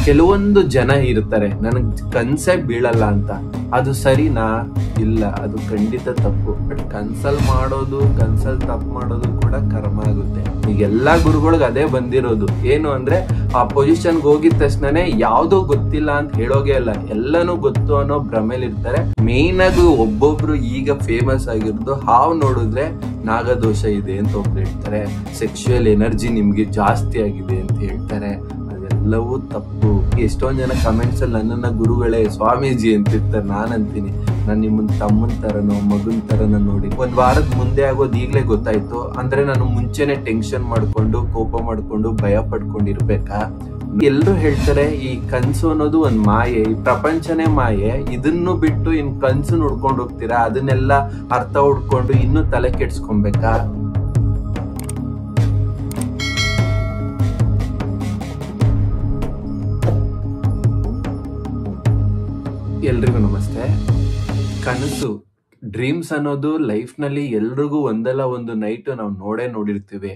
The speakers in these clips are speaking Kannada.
ಕೆಲವೊಂದು ಜನ ಇರ್ತಾರೆ ನನಗ್ ಕನ್ಸೇ ಬೀಳಲ್ಲ ಅಂತ. ಅದು ಸರಿನಾ? ಇಲ್ಲ, ಅದು ಖಂಡಿತ ತಪ್ಪು. ಬಟ್ ಕನ್ಸಲ್ ಮಾಡೋದು, ಕನ್ಸಲ್ ತಪ್ಪು ಮಾಡೋದು ಕೂಡ ಕರ್ಮ ಆಗುತ್ತೆ. ಈಗ ಎಲ್ಲಾ ಗುರುಗಳಿಗೆ ಅದೇ ಬಂದಿರೋದು. ಏನು ಅಂದ್ರೆ ಆ ಪೊಸಿಷನ್ಗೆ ಹೋಗಿದ ತಕ್ಷಣನೇ ಯಾವ್ದು ಗೊತ್ತಿಲ್ಲ ಅಂತ ಹೇಳೋಗೆ ಅಲ್ಲ, ಎಲ್ಲಾನು ಗೊತ್ತು ಅನ್ನೋ ಭ್ರಮೇಲಿ ಇರ್ತಾರೆ. ಮೇನ್ ಆಗಿ ಒಬ್ಬೊಬ್ರು ಈಗ ಫೇಮಸ್ ಆಗಿರೋದು, ಹಾವು ನೋಡಿದ್ರೆ ನಾಗದೋಷ ಇದೆ ಅಂತ ಒಬ್ರು ಹೇಳ್ತಾರೆ, ಸೆಕ್ಸುವಲ್ ಎನರ್ಜಿ ನಿಮ್ಗೆ ಜಾಸ್ತಿ ಆಗಿದೆ ಅಂತ ಹೇಳ್ತಾರೆ. ಅದೆಲ್ಲವೂ ತಪ್ಪು. ಎಷ್ಟೊಂದ್ ಜನ ಕಮೆಂಟ್ಸ್ ಅಲ್ಲಿ ನನ್ನನ್ನ ಗುರುಗಳೇ, ಸ್ವಾಮೀಜಿ ಅಂತಿರ್ತಾರೆ. ನಾನ್ ಅಂತೀನಿ, ನಾನ್ ನಿಮ್ಮನ್ ತಮ್ಮನ್ ತರನೋ ಮಗನ್ ತರನೋ ನೋಡಿ. ಒಂದ್ ವಾರದ ಮುಂದೆ ಆಗೋದು ಈಗ್ಲೇ ಗೊತ್ತಾಯ್ತು ಅಂದ್ರೆ ನಾನು ಮುಂಚೆನೆ ಟೆನ್ಷನ್ ಮಾಡ್ಕೊಂಡು, ಕೋಪ ಮಾಡ್ಕೊಂಡು, ಭಯ ಪಡ್ಕೊಂಡಿರ್ಬೇಕಾ? ಎಲ್ರು ಹೇಳ್ತಾರೆ ಈ ಕನ್ಸು ಅನ್ನೋದು ಒಂದ್ ಮಾಯೆ, ಈ ಪ್ರಪಂಚನೇ ಮಾಯೆ, ಇದನ್ನು ಬಿಟ್ಟು ಇನ್ ಕನ್ಸು ನೋಡ್ಕೊಂಡು ಹೋಗ್ತೀರಾ, ಅದನ್ನೆಲ್ಲ ಅರ್ಥ ಹುಡ್ಕೊಂಡು ಇನ್ನೂ ತಲೆ ಕೆಡ್ಸ್ಕೊಬೇಕಾ? ಎಲ್ರಿಗೂ ನಮಸ್ತೆ. ಕನಸು, ಡ್ರೀಮ್ಸ್ ಅನ್ನೋದು ಲೈಫ್ ನಲ್ಲಿ ಎಲ್ರಿಗೂ ಒಂದಲ್ಲ ಒಂದು ನೈಟ್ ನಾವು ನೋಡಿರ್ತೀವಿ.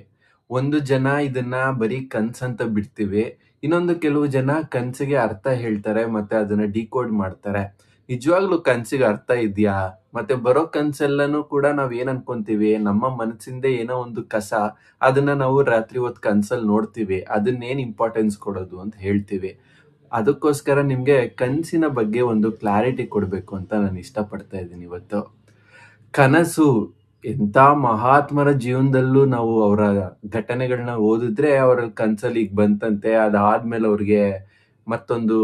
ಒಂದು ಜನ ಇದನ್ನ ಬರೀ ಕನ್ಸ್ ಅಂತ ಬಿಡ್ತೀವಿ, ಇನ್ನೊಂದು ಕೆಲವು ಜನ ಕನ್ಸಿಗೆ ಅರ್ಥ ಹೇಳ್ತಾರೆ ಮತ್ತೆ ಅದನ್ನ ಡಿಕೋಡ್ ಮಾಡ್ತಾರೆ. ನಿಜವಾಗ್ಲೂ ಕನ್ಸಿಗೆ ಅರ್ಥ ಇದೆಯಾ? ಮತ್ತೆ ಬರೋ ಕನ್ಸೆಲ್ಲನೂ ಕೂಡ ನಾವ್ ಏನ್ ಅನ್ಕೊಂತೀವಿ, ನಮ್ಮ ಮನಸ್ಸಿಂದ ಏನೋ ಒಂದು ಕಸ, ಅದನ್ನ ನಾವು ರಾತ್ರಿ ಹೊತ್ತು ಕನ್ಸಲ್ಲಿ ನೋಡ್ತೀವಿ, ಅದನ್ನೇನ್ ಇಂಪಾರ್ಟೆನ್ಸ್ ಕೊಡೋದು ಅಂತ ಹೇಳ್ತೀವಿ. ಅದಕ್ಕೋಸ್ಕರ ನಿಮ್ಗೆ ಕನಸಿನ ಬಗ್ಗೆ ಒಂದು ಕ್ಲಾರಿಟಿ ಕೊಡ್ಬೇಕು ಅಂತ ನಾನು ಇಷ್ಟಪಡ್ತಾ ಇದ್ದೀನಿ ಇವತ್ತು. ಕನಸು ಎಂತ ಮಹಾತ್ಮರ ಜೀವನದಲ್ಲೂ ನಾವು ಅವರ ಘಟನೆಗಳನ್ನ ಓದಿದ್ರೆ ಅವರ ಕನ್ಸಲ್ಲಿ ಈಗ ಬಂತಂತೆ, ಅದಾದ್ಮೇಲೆ ಅವ್ರಿಗೆ ಮತ್ತೊಂದು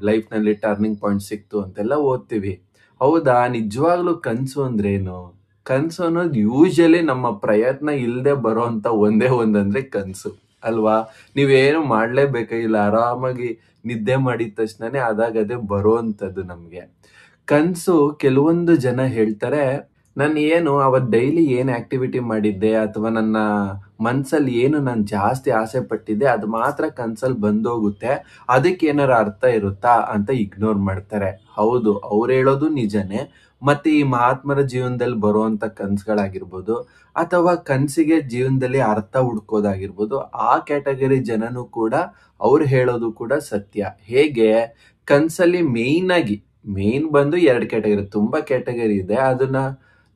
ಲೈಫ್ ನಲ್ಲಿ ಟರ್ನಿಂಗ್ ಪಾಯಿಂಟ್ ಸಿಕ್ತು ಅಂತೆಲ್ಲ ಓದ್ತೀವಿ. ಹೌದಾ? ನಿಜವಾಗ್ಲೂ ಕನ್ಸು ಅಂದ್ರೆ ಏನು? ಕನ್ಸು ಅನ್ನೋದು ಯೂಶಲಿ ನಮ್ಮ ಪ್ರಯತ್ನ ಇಲ್ಲದೆ ಬರೋ ಅಂತ ಒಂದೇ ಒಂದಂದ್ರೆ ಕನ್ಸು ಅಲ್ವಾ? ನೀವೇನು ಮಾಡ್ಲೇಬೇಕಾಗಿಲ್ಲ, ಆರಾಮಾಗಿ ನಿದ್ದೆ ಮಾಡಿದ ತಕ್ಷಣನೇ ಅದಾಗದೆ ಬರೋಂಥದ್ದು ನಮ್ಗೆ. ಕನ್ಸು ಕೆಲವೊಂದು ಜನ ಹೇಳ್ತಾರೆ, ನಾನು ಏನು ಅವತ್ ಡೈಲಿ ಏನ್ ಆಕ್ಟಿವಿಟಿ ಮಾಡಿದ್ದೆ ಅಥವಾ ನನ್ನ ಮನ್ಸಲ್ಲಿ ಏನು ನಾನು ಜಾಸ್ತಿ ಆಸೆ ಪಟ್ಟಿದ್ದೆ ಅದು ಮಾತ್ರ ಕನ್ಸಲ್ಲಿ ಬಂದೋಗುತ್ತೆ, ಅದಕ್ಕೆ ಏನಾರ ಅರ್ಥ ಇರುತ್ತಾ ಅಂತ ಇಗ್ನೋರ್ ಮಾಡ್ತಾರೆ. ಹೌದು, ಅವ್ರು ಹೇಳೋದು ನಿಜನೇ. ಮತ್ತೆ ಈ ಮಹಾತ್ಮರ ಜೀವನದಲ್ಲಿ ಬರುವಂತ ಕನ್ಸುಗಳಾಗಿರ್ಬೋದು ಅಥವಾ ಕನ್ಸಿಗೆ ಜೀವನದಲ್ಲಿ ಅರ್ಥ ಹುಡ್ಕೋದಾಗಿರ್ಬೋದು, ಆ ಕ್ಯಾಟಗರಿ ಜನನು ಕೂಡ ಅವ್ರು ಹೇಳೋದು ಕೂಡ ಸತ್ಯ. ಹೇಗೆ? ಕನ್ಸಲ್ಲಿ ಮೇನ್ ಬಂದು 2 ಕ್ಯಾಟಗರಿ, ತುಂಬಾ ಕ್ಯಾಟಗರಿ ಇದೆ. ಅದನ್ನ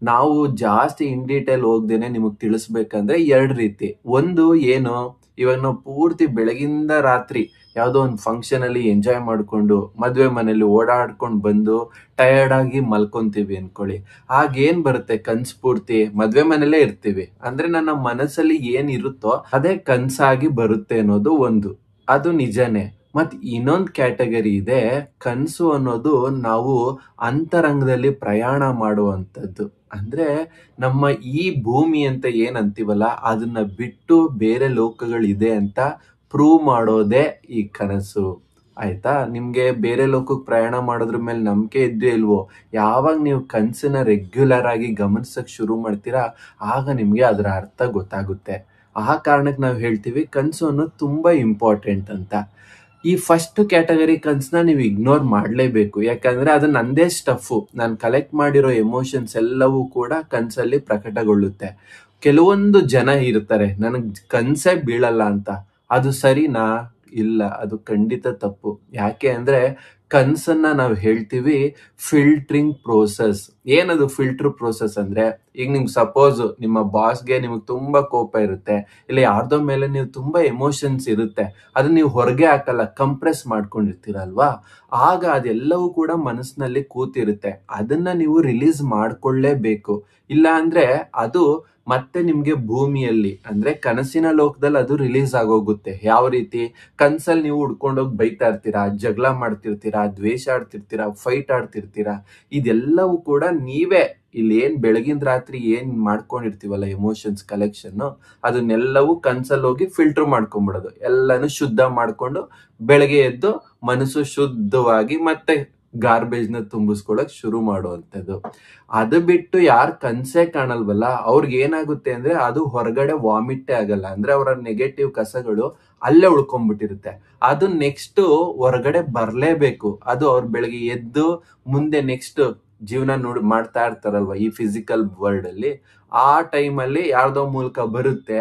ನಾವು ಜಾಸ್ತಿ ಇನ್ ಡೀಟೇಲ್ ಹೋಗ್ದೇನೆ ನಿಮಗ್ ತಿಳಿಸ್ಬೇಕಂದ್ರೆ 2 ರೀತಿ. ಒಂದು ಏನು, ಇವಾಗ ನಾವು ಪೂರ್ತಿ ಬೆಳಗಿಂದ ರಾತ್ರಿ ಯಾವ್ದೋ ಒಂದು ಫಂಕ್ಷನ್ ಅಲ್ಲಿ ಎಂಜಾಯ್ ಮಾಡ್ಕೊಂಡು ಮದ್ವೆ ಮನೇಲಿ ಓಡಾಡ್ಕೊಂಡು ಬಂದು ಟಯರ್ಡ್ ಆಗಿ ಮಲ್ಕೊಂತೀವಿ ಅನ್ಕೊಳ್ಳಿ. ಆಗೇನ್ ಬರುತ್ತೆ ಕನ್ಸ್ ಪೂರ್ತಿ? ಮದ್ವೆ ಮನೇಲೇ ಇರ್ತೀವಿ ಅಂದ್ರೆ ನನ್ನ ಮನಸ್ಸಲ್ಲಿ ಏನ್ ಇರುತ್ತೋ ಅದೇ ಕನ್ಸಾಗಿ ಬರುತ್ತೆ ಅನ್ನೋದು ಒಂದು, ಅದು ನಿಜನೇ. ಮತ್ ಇನ್ನೊಂದ್ ಕ್ಯಾಟಗರಿ ಇದೆ, ಕನ್ಸು ಅನ್ನೋದು ನಾವು ಅಂತರಂಗದಲ್ಲಿ ಪ್ರಯಾಣ ಮಾಡುವಂಥದ್ದು. ಅಂದ್ರೆ ನಮ್ಮ ಈ ಭೂಮಿ ಅಂತ ಏನ್ ಅಂತೀವಲ್ಲ, ಅದನ್ನ ಬಿಟ್ಟು ಬೇರೆ ಲೋಕಗಳಿದೆ ಅಂತ ಪ್ರೂವ್ ಮಾಡೋದೇ ಈ ಕನಸು. ಆಯ್ತಾ? ನಿಮ್ಗೆ ಬೇರೆ ಲೋಕಕ್ಕೆ ಪ್ರಯಾಣ ಮಾಡೋದ್ರ ಮೇಲೆ ನಂಬಿಕೆ ಇದ್ದೇ ಇಲ್ವೋ, ಯಾವಾಗ ನೀವು ಕನ್ಸನ್ನ ರೆಗ್ಯುಲರ್ ಆಗಿ ಗಮನಿಸಕ್ ಶುರು ಮಾಡ್ತೀರಾ ಆಗ ನಿಮ್ಗೆ ಅದರ ಅರ್ಥ ಗೊತ್ತಾಗುತ್ತೆ. ಆ ಕಾರಣಕ್ಕೆ ನಾವು ಹೇಳ್ತೀವಿ ಕನ್ಸು ಅನ್ನೋದು ತುಂಬಾ ಇಂಪಾರ್ಟೆಂಟ್ ಅಂತ. ಈ ಫಸ್ಟ್ ಕ್ಯಾಟಗರಿ ಕನ್ಸ್ನ ನೀವು ಇಗ್ನೋರ್ ಮಾಡ್ಲೇಬೇಕು, ಯಾಕಂದ್ರೆ ಅದು ನಂದೇ ಸ್ಟಫು, ನಾನು ಕಲೆಕ್ಟ್ ಮಾಡಿರೋ ಎಮೋಷನ್ಸ್ ಎಲ್ಲವೂ ಕೂಡ ಕನ್ಸಲ್ಲಿ ಪ್ರಕಟಗೊಳ್ಳುತ್ತೆ. ಕೆಲವೊಂದು ಜನ ಇರ್ತಾರೆ ನನಗ್ ಕನ್ಸೇ ಬೀಳಲ್ಲ ಅಂತ. ಅದು ಸರಿನಾ? ಇಲ್ಲ, ಅದು ಖಂಡಿತ ತಪ್ಪು. ಯಾಕೆ ಅಂದ್ರೆ ಕನ್ಸನ್ನ ನಾವು ಹೇಳ್ತೀವಿ ಫಿಲ್ಟ್ರಿಂಗ್ ಪ್ರೋಸೆಸ್. ಏನದು ಫಿಲ್ಟರ್ ಪ್ರೋಸೆಸ್ ಅಂದ್ರೆ, ಈಗ ನಿಮ್ಗೆ ಸಪೋಸ್ ನಿಮ್ಮ ಬಾಸ್ಗೆ ನಿಮಗೆ ತುಂಬಾ ಕೋಪ ಇರುತ್ತೆ, ಇಲ್ಲ ಯಾರ್ದೋ ಮೇಲೆ ನೀವು ತುಂಬಾ ಎಮೋಷನ್ಸ್ ಇರುತ್ತೆ, ಅದನ್ನ ನೀವು ಹೊರಗೆ ಹಾಕಲ್ಲ, ಕಂಪ್ರೆಸ್ ಮಾಡ್ಕೊಂಡಿರ್ತೀರಲ್ವಾ, ಆಗ ಅದೆಲ್ಲವೂ ಕೂಡ ಮನಸ್ಸಿನಲ್ಲಿ ಕೂತಿರುತ್ತೆ. ಅದನ್ನ ನೀವು ರಿಲೀಸ್ ಮಾಡ್ಕೊಳ್ಳೇಬೇಕು. ಇಲ್ಲ ಅಂದ್ರೆ ಅದು ಮತ್ತೆ ನಿಮ್ಗೆ ಭೂಮಿಯಲ್ಲಿ ಅಂದ್ರೆ ಕನಸಿನ ಲೋಕದಲ್ಲಿ ಅದು ರಿಲೀಸ್ ಆಗೋಗುತ್ತೆ. ಯಾವ ರೀತಿ? ಕನ್ಸಲ್ಲಿ ನೀವು ಹುಡ್ಕೊಂಡೋಗಿ ಬೈತಾ ಇರ್ತೀರಾ, ಜಗಳ ಮಾಡ್ತಿರ್ತೀರಾ, ದ್ವೇಷ ಆಡ್ತಿರ್ತೀರಾ, ಫೈಟ್ ಆಡ್ತಿರ್ತೀರಾ. ಇದೆಲ್ಲವೂ ಕೂಡ ನೀವೇ ಇಲ್ಲಿ ಏನ್ ಬೆಳಗಿನ ರಾತ್ರಿ ಏನ್ ಮಾಡ್ಕೊಂಡಿರ್ತೀವಲ್ಲ ಎಮೋಷನ್ಸ್ ಕಲೆಕ್ಷನ್, ಅದನ್ನೆಲ್ಲವೂ ಕನ್ಸಲ್ಲಿ ಹೋಗಿ ಫಿಲ್ಟರ್ ಮಾಡ್ಕೊಂಡ್ಬಿಡೋದು, ಎಲ್ಲಾನು ಶುದ್ಧ ಮಾಡ್ಕೊಂಡು ಬೆಳಗ್ಗೆ ಎದ್ದು ಮನಸ್ಸು ಶುದ್ಧವಾಗಿ ಮತ್ತೆ ಗಾರ್ಬೇಜ್ ನ ತುಂಬಿಸ್ಕೊಳಕ್ ಶುರು ಮಾಡುವಂಥದ್ದು. ಅದು ಬಿಟ್ಟು ಯಾರು ಕನ್ಸೇ ಕಾಣಲ್ವಲ್ಲ ಅವ್ರಿಗೆ ಏನಾಗುತ್ತೆ ಅಂದ್ರೆ ಅದು ಹೊರಗಡೆ ವಾಮಿಟ್ಟೇ ಆಗಲ್ಲ, ಅಂದ್ರೆ ಅವರ ನೆಗೆಟಿವ್ ಕಸಗಳು ಅಲ್ಲೇ ಉಳ್ಕೊಂಡ್ಬಿಟ್ಟಿರುತ್ತೆ. ಅದು ನೆಕ್ಸ್ಟ್ ಹೊರಗಡೆ ಬರ್ಲೇಬೇಕು. ಅದು ಅವ್ರ ಬೆಳಗ್ಗೆ ಎದ್ದು ಮುಂದೆ ನೆಕ್ಸ್ಟ್ ಜೀವನ ಮಾಡ್ತಾ ಇರ್ತಾರಲ್ವ ಈ ಫಿಸಿಕಲ್ ವರ್ಲ್ಡ್ ಅಲ್ಲಿ, ಆ ಟೈಮಲ್ಲಿ ಯಾರ್ದೋ ಮೂಲಕ ಬರುತ್ತೆ,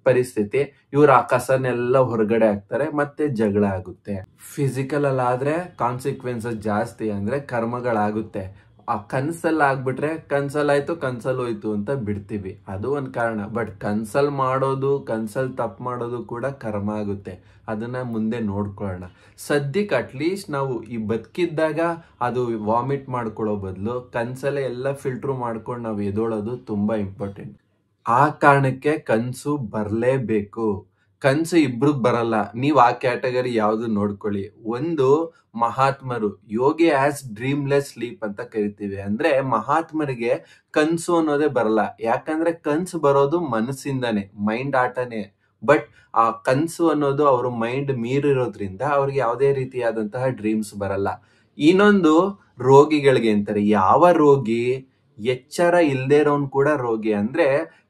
ಪರಿಸ್ಥಿತಿ, ಇವ್ರು ಆ ಕಸನೆಲ್ಲ ಹೊರಗಡೆ ಹಾಕ್ತಾರೆ, ಮತ್ತೆ ಜಗಳ ಆಗುತ್ತೆ. ಫಿಸಿಕಲ್ ಅಲ್ಲಿ ಆದ್ರೆ ಕಾನ್ಸಿಕ್ವೆನ್ಸಸ್ ಜಾಸ್ತಿ, ಅಂದ್ರೆ ಕರ್ಮಗಳಾಗುತ್ತೆ. ಆ ಕನ್ಸಲ್ ಆಗ್ಬಿಟ್ರೆ ಕನ್ಸಲ್ ಆಯ್ತು ಕನ್ಸಲ್ ಹೋಯ್ತು ಅಂತ ಬಿಡ್ತೀವಿ, ಅದು ಒಂದ್ ಕಾರಣ. ಬಟ್ ಕನ್ಸಲ್ ಮಾಡೋದು, ಕನ್ಸಲ್ ತಪ್ಪು ಮಾಡೋದು ಕೂಡ ಕರ್ಮ ಆಗುತ್ತೆ. ಅದನ್ನ ಮುಂದೆ ನೋಡ್ಕೊಳ್ಳೋಣ. ಸದ್ಯಕ್ಕೆ ಅಟ್ಲೀಸ್ಟ್ ನಾವು ಈ ಬದುಕಿದ್ದಾಗ ಅದು ವಾಮಿಟ್ ಮಾಡ್ಕೊಳ್ಳೋ ಬದಲು ಕನ್ಸಲ್ಲೇ ಎಲ್ಲ ಫಿಲ್ಟರ್ ಮಾಡ್ಕೊಂಡು ನಾವು ಎದೋಳೋದು ತುಂಬಾ ಇಂಪಾರ್ಟೆಂಟ್. ಆ ಕಾರಣಕ್ಕೆ ಕನ್ಸು ಬರ್ಲೇಬೇಕು. ಕನ್ಸು ಇಬ್ರಿಗ್ ಬರಲ್ಲ. ನೀವ್ ಆ ಕ್ಯಾಟಗರಿ ಯಾವ್ದು ನೋಡ್ಕೊಳ್ಳಿ. ಒಂದು, ಮಹಾತ್ಮರು, ಯೋಗಿ ಆಸ್ ಡ್ರೀಮ್ಲೆಸ್ ಸ್ಲೀಪ್ ಅಂತ ಕರಿತೀವಿ. ಅಂದ್ರೆ ಮಹಾತ್ಮರಿಗೆ ಕನ್ಸು ಅನ್ನೋದೇ ಬರಲ್ಲ. ಯಾಕಂದ್ರೆ ಕನ್ಸು ಬರೋದು ಮನಸ್ಸಿಂದಾನೆ, ಮೈಂಡ್ ಆಟನೇ. ಬಟ್ ಆ ಕನ್ಸು ಅನ್ನೋದು ಅವ್ರ ಮೈಂಡ್ ಮೀರಿರೋದ್ರಿಂದ ಅವ್ರಿಗೆ ಯಾವುದೇ ರೀತಿಯಾದಂತಹ ಡ್ರೀಮ್ಸ್ ಬರಲ್ಲ. ಇನ್ನೊಂದು, ರೋಗಿಗಳಿಗೆ ಅಂತಾರೆ. ಯಾವ ರೋಗಿ? ಎಚ್ಚರ ಇಲ್ದೇ ಇರೋನ್ ಕೂಡ ರೋಗಿ. ಅಂದ್ರೆ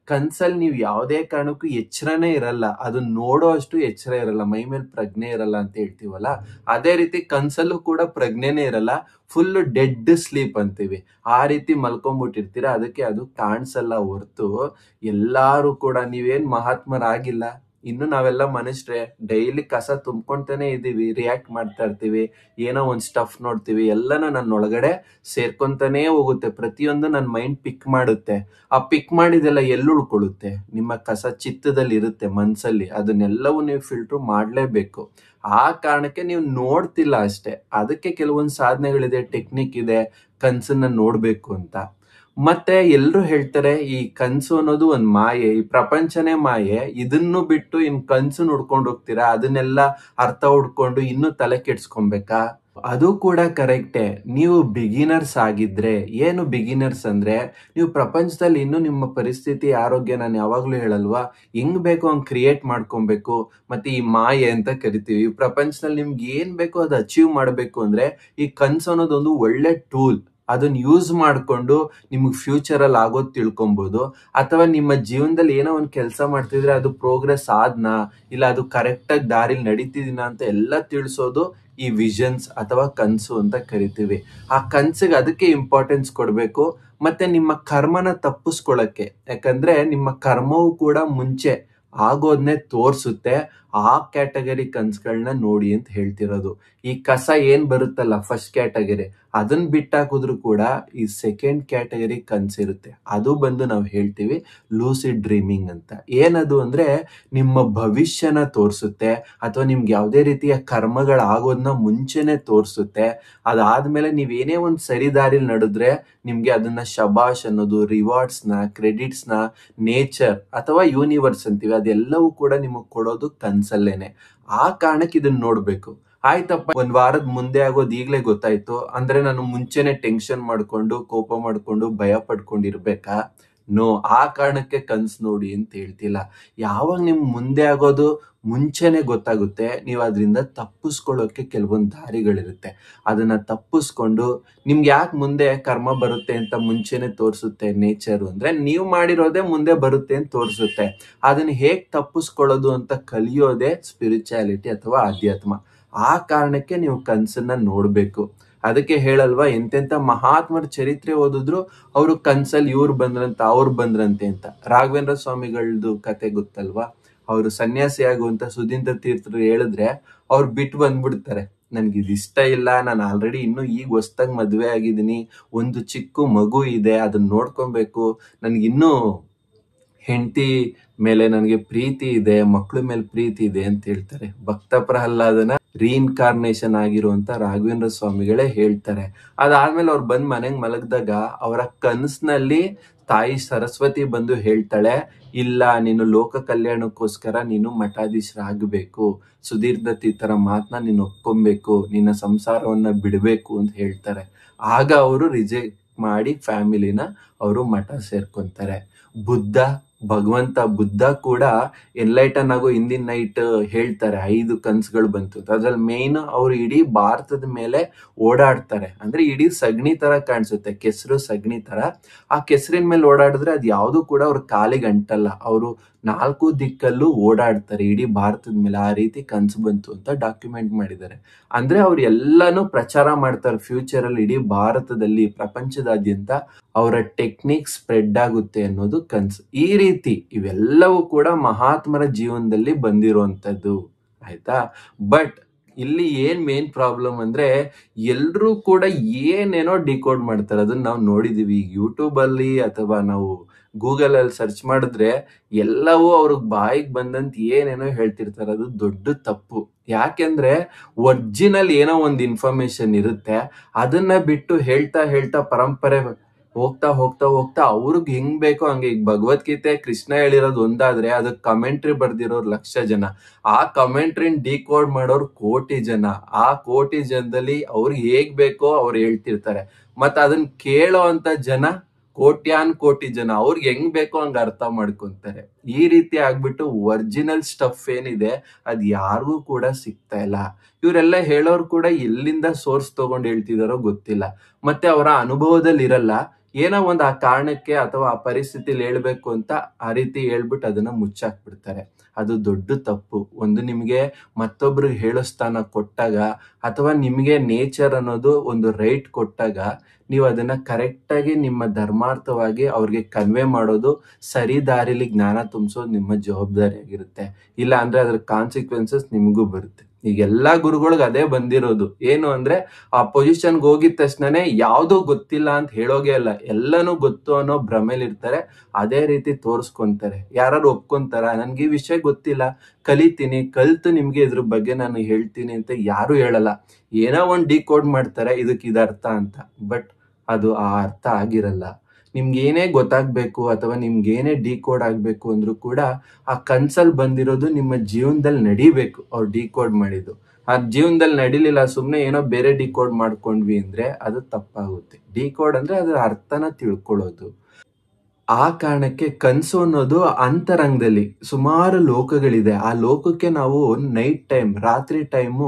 ಕನ್ಸಲ್ಲಿ ನೀವು ಯಾವುದೇ ಕಾರಣಕ್ಕೂ ಎಚ್ಚರನೇ ಇರಲ್ಲ, ಅದು ನೋಡೋ ಅಷ್ಟು ಎಚ್ಚರ ಇರಲ್ಲ, ಮೈ ಮೇಲೆ ಪ್ರಜ್ಞೆ ಇರಲ್ಲ ಅಂತ ಹೇಳ್ತೀವಲ್ಲ, ಅದೇ ರೀತಿ ಕನ್ಸಲ್ಲೂ ಕೂಡ ಪ್ರಜ್ಞೆನೇ ಇರಲ್ಲ, ಫುಲ್ ಡೆಡ್ ಸ್ಲೀಪ್ ಅಂತೀವಿ. ಆ ರೀತಿ ಮಲ್ಕೊಂಡ್ಬಿಟ್ಟಿರ್ತೀರ, ಅದಕ್ಕೆ ಅದು ಕಾಣಿಸಲ್ಲ ಹೊರ್ತು. ಎಲ್ಲಾರು ಕೂಡ ನೀವೇನ್ ಮಹಾತ್ಮರಾಗಿಲ್ಲ. ಇನ್ನು ನಾವೆಲ್ಲ ಮನುಷ್ಯರೇ, ಡೈಲಿ ಕಸ ತುಂಬ್ಕೊಂತಾನೆ ಇದೀವಿ, ರಿಯಾಕ್ಟ್ ಮಾಡ್ತಾ ಇರ್ತೀವಿ, ಏನೋ ಒಂದ್ ಸ್ಟಫ್ ನೋಡ್ತೀವಿ, ಎಲ್ಲನೂ ನನ್ನ ಒಳಗಡೆ ಸೇರ್ಕೊಂತಾನೇ ಹೋಗುತ್ತೆ. ಪ್ರತಿಯೊಂದು ನನ್ನ ಮೈಂಡ್ ಪಿಕ್ ಮಾಡುತ್ತೆ. ಆ ಪಿಕ್ ಮಾಡಿದೆಲ್ಲ ಎಲ್ಲಿ ಉಳ್ಕೊಳ್ಳುತ್ತೆ? ನಿಮ್ಮ ಕಸ ಚಿತ್ತದಲ್ಲಿ ಇರುತ್ತೆ, ಮನ್ಸಲ್ಲಿ. ಅದನ್ನೆಲ್ಲವೂ ನೀವು ಫಿಲ್ಟರ್ ಮಾಡ್ಲೇಬೇಕು. ಆ ಕಾರಣಕ್ಕೆ ನೀವು ನೋಡ್ತಿಲ್ಲ ಅಷ್ಟೇ. ಅದಕ್ಕೆ ಕೆಲವೊಂದು ಸಾಧನೆಗಳಿದೆ, ಟೆಕ್ನಿಕ್ ಇದೆ ಕನ್ಸನ್ನ ನೋಡ್ಬೇಕು ಅಂತ. ಮತ್ತೆ ಎಲ್ರು ಹೇಳ್ತಾರೆ ಈ ಕನ್ಸು ಅನ್ನೋದು ಒಂದ್ ಮಾಯೆ, ಈ ಪ್ರಪಂಚನೇ ಮಾಯೆ, ಇದನ್ನು ಬಿಟ್ಟು ಇನ್ ಕನ್ಸು ಹುಡ್ಕೊಂಡು ಹೋಗ್ತೀರಾ, ಅದನ್ನೆಲ್ಲ ಅರ್ಥ ಹುಡ್ಕೊಂಡು ಇನ್ನೂ ತಲೆ ಕೆಡ್ಸ್ಕೊಬೇಕಾ? ಅದು ಕೂಡ ಕರೆಕ್ಟೇ. ನೀವು ಬಿಗಿನರ್ಸ್ ಆಗಿದ್ರೆ, ಏನು ಬಿಗಿನರ್ಸ್ ಅಂದ್ರೆ, ನೀವು ಪ್ರಪಂಚದಲ್ಲಿ ಇನ್ನೂ ನಿಮ್ಮ ಪರಿಸ್ಥಿತಿ, ಆರೋಗ್ಯ, ನಾನು ಯಾವಾಗ್ಲೂ ಹೇಳಲ್ವಾ, ಹೆಂಗ್ ಬೇಕೋ ಹಂಗ್ ಕ್ರಿಯೇಟ್ ಮಾಡ್ಕೊಬೇಕು. ಮತ್ತೆ ಈ ಮಾಯೆ ಅಂತ ಕರಿತೀವಿ. ಈ ಪ್ರಪಂಚದಲ್ಲಿ ನಿಮ್ಗೆ ಏನ್ ಬೇಕೋ ಅದು ಅಚೀವ್ ಮಾಡ್ಬೇಕು ಅಂದ್ರೆ ಈ ಕನ್ಸು ಅನ್ನೋದೊಂದು ಒಳ್ಳೆ ಟೂಲ್. ಅದನ್ನ ಯೂಸ್ ಮಾಡ್ಕೊಂಡು ನಿಮ್ಗೆ ಫ್ಯೂಚರ್ ಅಲ್ಲಿ ಆಗೋದ್ ತಿಳ್ಕೊಬಹುದು. ಅಥವಾ ನಿಮ್ಮ ಜೀವನದಲ್ಲಿ ಏನೋ ಒಂದ್ ಕೆಲಸ ಮಾಡ್ತಿದ್ರೆ ಅದು ಪ್ರೋಗ್ರೆಸ್ ಆದ್ನಾ, ಇಲ್ಲ ಅದು ಕರೆಕ್ಟ್ ಆಗಿ ದಾರಿಲಿ ನಡೀತಿದಿನ ಅಂತ ಎಲ್ಲ ತಿಳಿಸೋದು ಈ ವಿಷನ್ಸ್ ಅಥವಾ ಕನ್ಸು ಅಂತ ಕರಿತೀವಿ. ಆ ಕನ್ಸಿಗೆ ಅದಕ್ಕೆ ಇಂಪಾರ್ಟೆನ್ಸ್ ಕೊಡ್ಬೇಕು. ಮತ್ತೆ ನಿಮ್ಮ ಕರ್ಮನ ತಪ್ಪಿಸ್ಕೊಳಕ್ಕೆ, ಯಾಕಂದ್ರೆ ನಿಮ್ಮ ಕರ್ಮವು ಕೂಡ ಮುಂಚೆ ಆಗೋದ್ನೇ ತೋರ್ಸುತ್ತೆ. ಆ ಕ್ಯಾಟಗರಿ ಕನ್ಸುಗಳನ್ನ ನೋಡಿ ಅಂತ ಹೇಳ್ತಿರೋದು. ಈ ಕಸ ಏನ್ ಬರುತ್ತಲ್ಲ ಫಸ್ಟ್ ಕ್ಯಾಟಗರಿ, ಅದನ್ನ ಬಿಟ್ಟಾಕಿದ್ರು ಕೂಡ ಈ ಸೆಕೆಂಡ್ ಕ್ಯಾಟಗರಿ ಕನ್ಸಿರುತ್ತೆ. ಅದು ಬಂದು ನಾವು ಹೇಳ್ತೀವಿ ಲೂಸಿಡ್ ಡ್ರೀಮಿಂಗ್ ಅಂತ. ಏನದು ಅಂದ್ರೆ ನಿಮ್ಮ ಭವಿಷ್ಯನ ತೋರಿಸುತ್ತೆ, ಅಥವಾ ನಿಮ್ಗೆ ಯಾವುದೇ ರೀತಿಯ ಕರ್ಮಗಳಾಗೋದನ್ನ ಮುಂಚೆನೆ ತೋರಿಸುತ್ತೆ. ಅದಾದ್ಮೇಲೆ ನೀವೇನೇ ಒಂದು ಸರಿ ದಾರಿಲಿ ನಡೆದ್ರೆ ನಿಮ್ಗೆ ಅದನ್ನ ಶಬಾಷ್ ಅನ್ನೋದು, ರಿವಾರ್ಡ್ಸ್ನ, ಕ್ರೆಡಿಟ್ಸ್ನ, ನೇಚರ್ ಅಥವಾ ಯೂನಿವರ್ಸ್ ಅಂತೀವಿ, ಅದೆಲ್ಲವೂ ಕೂಡ ನಿಮಗೆ ಕೊಡೋದು ಕನ್ಸಲ್ಲೇನೆ. ಆ ಕಾರಣಕ್ಕೆ ಇದನ್ನ ನೋಡ್ಬೇಕು. ಆಯ್ತಪ್ಪ, ಒಂದ್ ವಾರದ ಮುಂದೆ ಆಗೋದು ಈಗ್ಲೇ ಗೊತ್ತಾಯ್ತು ಅಂದ್ರೆ ನಾನು ಮುಂಚೆನೆ ಟೆನ್ಷನ್ ಮಾಡ್ಕೊಂಡು, ಕೋಪ ಮಾಡ್ಕೊಂಡು, ಭಯ ಪಡ್ಕೊಂಡಿರ್ಬೇಕಾ? ನೋ, ಆ ಕಾರಣಕ್ಕೆ ಕನ್ಸು ನೋಡಿ ಅಂತ ಹೇಳ್ತಿಲ್ಲ. ಯಾವಾಗ ನಿಮ್ ಮುಂದೆ ಆಗೋದು ಮುಂಚೆನೆ ಗೊತ್ತಾಗುತ್ತೆ, ನೀವು ಅದರಿಂದ ತಪ್ಪಿಸ್ಕೊಳ್ಳೋಕೆ ಕೆಲವೊಂದು ದಾರಿಗಳಿರುತ್ತೆ. ಅದನ್ನ ತಪ್ಪಿಸ್ಕೊಂಡು ನಿಮ್ಗೆ ಯಾಕೆ ಮುಂದೆ ಕರ್ಮ ಬರುತ್ತೆ ಅಂತ ಮುಂಚೆನೆ ತೋರಿಸುತ್ತೆ ನೇಚರು, ಅಂದ್ರೆ ನೀವು ಮಾಡಿರೋದೇ ಮುಂದೆ ಬರುತ್ತೆ ಅಂತ ತೋರಿಸುತ್ತೆ. ಅದನ್ನ ಹೇಗ್ ತಪ್ಪಿಸ್ಕೊಳ್ಳೋದು ಅಂತ ಕಲಿಯೋದೇ ಸ್ಪಿರಿಚುಯಾಲಿಟಿ ಅಥವಾ ಆಧ್ಯಾತ್ಮ. ಆ ಕಾರಣಕ್ಕೆ ನೀವು ಕನ್ಸನ್ನ ನೋಡ್ಬೇಕು. ಅದಕ್ಕೆ ಹೇಳಲ್ವಾ, ಎಂತೆಂತ ಮಹಾತ್ಮರ ಚರಿತ್ರೆ ಓದಿದ್ರು ಅವರು ಕನ್ಸಲ್ಲಿ ಇವ್ರು ಬಂದ್ರಂತ, ಅವ್ರು ಬಂದ್ರಂತೆ ಅಂತ. ರಾಘವೇಂದ್ರ ಸ್ವಾಮಿಗಳದ್ದು ಕತೆ ಗೊತ್ತಲ್ವಾ? ಅವರು ಸನ್ಯಾಸಿ ಆಗುವಂತ ಸುಧೀಂದ್ರ ತೀರ್ಥರು ಹೇಳಿದ್ರೆ ಅವ್ರು ಬಿಟ್ಟು ಬಂದ್ಬಿಡ್ತಾರೆ. ನನ್ಗೆ ಇದು ಇಷ್ಟ ಇಲ್ಲ, ನಾನು ಆಲ್ರೆಡಿ ಇನ್ನೂ ಈಗ ಹೊಸ್ದಾಗಿ ಮದ್ವೆ ಆಗಿದ್ದೀನಿ, ಒಂದು ಚಿಕ್ಕ ಮಗು ಇದೆ, ಅದನ್ನ ನೋಡ್ಕೊಬೇಕು, ನನ್ಗಿನ್ನೂ ಹೆಂಡತಿ ಮೇಲೆ ನನಗೆ ಪ್ರೀತಿ ಇದೆ, ಮಕ್ಕಳ ಮೇಲೆ ಪ್ರೀತಿ ಇದೆ ಅಂತ ಹೇಳ್ತಾರೆ. ಭಕ್ತ ಪ್ರಹ್ಲಾದನ ರೀಇನ್ಕಾರ್ನೇಷನ್ ಆಗಿರುವಂತ ರಾಘವೇಂದ್ರ ಸ್ವಾಮಿಗಳೇ ಹೇಳ್ತಾರೆ. ಅದಾದ್ಮೇಲೆ ಅವ್ರು ಬಂದ್ ಮನೆಗ್ ಮಲಗಿದಾಗ ಅವರ ಕನಸಿನಲ್ಲಿ ತಾಯಿ ಸರಸ್ವತಿ ಬಂದು ಹೇಳ್ತಾಳೆ, ಇಲ್ಲ, ನೀನು ಲೋಕ ಕಲ್ಯಾಣಕ್ಕೋಸ್ಕರ ನೀನು ಮಠಾಧೀಶರಾಗಬೇಕು, ಸುಧೀರ್ಧ ತೀರ್ಥರ ಮಾತನ್ನ ನೀನು ಒಪ್ಕೊಬೇಕು, ನಿನ್ನ ಸಂಸಾರವನ್ನ ಬಿಡಬೇಕು ಅಂತ ಹೇಳ್ತಾರೆ. ಆಗ ಅವರು ರಿಜೆಕ್ಟ್ ಮಾಡಿ ಫ್ಯಾಮಿಲಿನ ಅವರು ಮಠ ಸೇರ್ಕೊಂತಾರೆ. ಭಗವಂತ ಬುದ್ಧ ಕೂಡ ಎನ್ಲೈಟನ್ ಆಗೋ ಹಿಂದಿನ ನೈಟ್ ಹೇಳ್ತಾರೆ 5 ಕನ್ಸುಗಳು ಬಂತು. ಅದ್ರಲ್ಲಿ ಮೇನ್ ಅವ್ರು ಇಡೀ ಭಾರತದ ಮೇಲೆ ಓಡಾಡ್ತಾರೆ. ಅಂದ್ರೆ ಇಡೀ ಸಗಣಿ ತರ ಕಾಣಿಸುತ್ತೆ, ಕೆಸರು ಸಗಣಿ ತರ. ಆ ಕೆಸರಿನ ಮೇಲೆ ಓಡಾಡಿದ್ರೆ ಅದು ಯಾವ್ದು ಕೂಡ ಅವ್ರ ಕಾಲಿಗೆ ಅಂಟಲ್ಲ. ಅವರು 4 ದಿಕ್ಕಲ್ಲೂ ಓಡಾಡ್ತಾರೆ ಇಡೀ ಭಾರತದ ಮೇಲೆ. ಆ ರೀತಿ ಕನ್ಸು ಬಂತು ಅಂತ ಡಾಕ್ಯುಮೆಂಟ್ ಮಾಡಿದ್ದಾರೆ. ಅಂದ್ರೆ ಅವ್ರು ಎಲ್ಲಾನು ಪ್ರಚಾರ ಮಾಡ್ತಾರೆ ಫ್ಯೂಚರ್ ಅಲ್ಲಿ ಇಡೀ ಭಾರತದಲ್ಲಿ, ಪ್ರಪಂಚದಾದ್ಯಂತ ಅವರ ಟೆಕ್ನಿಕ್ ಸ್ಪ್ರೆಡ್ ಆಗುತ್ತೆ ಅನ್ನೋದು ಕನ್ಸು. ಈ ರೀತಿ ರೀತಿ ಇವೆಲ್ಲವೂ ಕೂಡ ಮಹಾತ್ಮರ ಜೀವನದಲ್ಲಿ ಬಂದಿರುವಂತದ್ದು, ಆಯ್ತಾ. ಬಟ್ ಇಲ್ಲಿ ಏನ್ ಮೇನ್ ಪ್ರಾಬ್ಲಮ್ ಅಂದ್ರೆ ಎಲ್ರೂ ಕೂಡ ಏನೇನೋ ಡಿಕೋಡ್ ಮಾಡ್ತಾರೆ. ಅದನ್ನ ನಾವು ನೋಡಿದೀವಿ ಯೂಟ್ಯೂಬ್ ಅಲ್ಲಿ ಅಥವಾ ನಾವು ಗೂಗಲ್ ಅಲ್ಲಿ ಸರ್ಚ್ ಮಾಡಿದ್ರೆ ಎಲ್ಲವೂ ಅವ್ರಿಗೆ ಬಾಯಿಗೆ ಬಂದಂತ ಏನೇನೋ ಹೇಳ್ತಿರ್ತಾರೆ. ಅದು ದೊಡ್ಡ ತಪ್ಪು. ಯಾಕೆಂದ್ರೆ ಒರಿಜಿನಲ್ ಏನೋ ಒಂದು ಇನ್ಫಾರ್ಮೇಶನ್ ಇರುತ್ತೆ, ಅದನ್ನ ಬಿಟ್ಟು ಹೇಳ್ತಾ ಹೇಳ್ತಾ ಪರಂಪರೆ ಹೋಗ್ತಾ ಹೋಗ್ತಾ ಹೋಗ್ತಾ ಅವ್ರಿಗೆ ಹೆಂಗ್ ಬೇಕೋ ಹಂಗೆ. ಈಗ ಭಗವದ್ಗೀತೆ ಕೃಷ್ಣ ಹೇಳಿರೋದು ಒಂದಾದ್ರೆ ಅದಕ್ಕೆ ಕಮೆಂಟ್ರಿ ಬರ್ದಿರೋರು 1,00,000 ಜನ, ಆ ಕಮೆಂಟ್ರಿನ ಡಿಕೋಡ್ ಮಾಡೋರು 1,00,00,000 ಜನ. ಆ 1,00,00,000 ಜನದಲ್ಲಿ ಅವ್ರಿಗೆ ಹೇಗ್ ಬೇಕೋ ಅವ್ರು ಹೇಳ್ತಿರ್ತಾರೆ. ಮತ್ತ ಅದನ್ನ ಕೇಳೋ ಅಂತ ಜನ ಕೋಟಿ ಜನ, ಅವ್ರಿಗೆ ಹೆಂಗ್ ಬೇಕೋ ಹಂಗ ಅರ್ಥ ಮಾಡ್ಕೊಂತಾರೆ. ಈ ರೀತಿ ಆಗ್ಬಿಟ್ಟು ಒರಿಜಿನಲ್ ಸ್ಟಫ್ ಏನಿದೆ ಅದ್ ಯಾರಿಗೂ ಕೂಡ ಸಿಗ್ತಾ ಇಲ್ಲ. ಇವರೆಲ್ಲ ಹೇಳೋರು ಕೂಡ ಎಲ್ಲಿಂದ ಸೋರ್ಸ್ ತಗೊಂಡು ಹೇಳ್ತಿದಾರೋ ಗೊತ್ತಿಲ್ಲ. ಮತ್ತೆ ಅವರ ಅನುಭವದಲ್ಲಿ ಇರಲ್ಲ, ಏನೋ ಒಂದ್ ಆ ಕಾರಣಕ್ಕೆ ಅಥವಾ ಆ ಪರಿಸ್ಥಿತಿಲಿ ಹೇಳ್ಬೇಕು ಅಂತ ಆ ರೀತಿ ಹೇಳ್ಬಿಟ್ಟು ಅದನ್ನ ಮುಚ್ಚಾಕ್ಬಿಡ್ತಾರೆ. ಅದು ದೊಡ್ಡ ತಪ್ಪು. ಒಂದು ನಿಮ್ಗೆ ಮತ್ತೊಬ್ರಿಗೆ ಹೇಳೋ ಸ್ಥಾನ ಕೊಟ್ಟಾಗ ಅಥವಾ ನಿಮ್ಗೆ ನೇಚರ್ ಅನ್ನೋದು ಒಂದು ರೈಟ್ ಕೊಟ್ಟಾಗ ನೀವು ಅದನ್ನ ಕರೆಕ್ಟ್ ಆಗಿ ನಿಮ್ಮ ಧರ್ಮಾರ್ಥವಾಗಿ ಅವ್ರಿಗೆ ಕನ್ವೆ ಮಾಡೋದು, ಸರಿ ದಾರಿಲಿ ಜ್ಞಾನ ತುಂಬಿಸೋದು ನಿಮ್ಮ ಜವಾಬ್ದಾರಿ ಆಗಿರುತ್ತೆ. ಇಲ್ಲ ಅಂದ್ರೆ ಅದ್ರ ಕಾನ್ಸಿಕ್ವೆನ್ಸಸ್ ನಿಮಗೂ ಬರುತ್ತೆ. ಈಗ ಎಲ್ಲಾ ಗುರುಗಳಿಗೆ ಅದೇ ಬಂದಿರೋದು. ಏನು ಅಂದ್ರೆ ಆ ಪೊಸಿಷನ್ಗೆ ಹೋಗಿದ ತಕ್ಷಣನೇ ಯಾವ್ದು ಗೊತ್ತಿಲ್ಲ ಅಂತ ಹೇಳೋಗೆ ಅಲ್ಲ, ಎಲ್ಲಾನು ಗೊತ್ತು ಅನ್ನೋ ಭ್ರಮೇಲಿ ಇರ್ತಾರೆ. ಅದೇ ರೀತಿ ತೋರ್ಸ್ಕೊಂತಾರೆ. ಯಾರು ಒಪ್ಕೊಂತಾರ, ನನ್ಗೆ ಈ ವಿಷಯ ಗೊತ್ತಿಲ್ಲ, ಕಲಿತೀನಿ, ಕಲ್ತು ನಿಮ್ಗೆ ಇದ್ರ ಬಗ್ಗೆ ನಾನು ಹೇಳ್ತೀನಿ ಅಂತ ಯಾರು ಹೇಳಲ್ಲ. ಏನೋ ಒಂದ್ ಡಿಕೋಡ್ ಮಾಡ್ತಾರೆ, ಇದಕ್ಕೆ ಇದು ಅರ್ಥ ಅಂತ. ಬಟ್ ಅದು ಆ ಅರ್ಥ ಆಗಿರಲ್ಲ. ನಿಮ್ಗೆ ಏನೇ ಗೊತ್ತಾಗ್ಬೇಕು ಅಥವಾ ನಿಮ್ಗೆ ಏನೇ ಡಿಕೋಡ್ ಆಗ್ಬೇಕು ಅಂದ್ರೂ ಕೂಡ ಆ ಕನ್ಸಲ್ ಬಂದಿರೋದು ನಿಮ್ಮ ಜೀವನದಲ್ಲಿ ನಡಿಬೇಕು. ಅವ್ರು ಡಿಕೋಡ್ ಮಾಡಿದ್ದು ಆ ಜೀವನದಲ್ಲಿ ನಡಿಲಿಲ್ಲ, ಸುಮ್ನೆ ಏನೋ ಬೇರೆ ಡಿಕೋಡ್ ಮಾಡ್ಕೊಂಡ್ವಿ ಅಂದ್ರೆ ಅದು ತಪ್ಪಾಗುತ್ತೆ. ಡಿಕೋಡ್ ಅಂದ್ರೆ ಅದ್ರ ಅರ್ಥನ ತಿಳ್ಕೊಳ್ಳೋದು. ಆ ಕಾರಣಕ್ಕೆ ಕನ್ಸು ಅನ್ನೋದು ಅಂತರಂಗದಲ್ಲಿ ಸುಮಾರು ಲೋಕಗಳಿದೆ. ಆ ಲೋಕಕ್ಕೆ ನಾವು ನೈಟ್ ಟೈಮ್, ರಾತ್ರಿ ಟೈಮು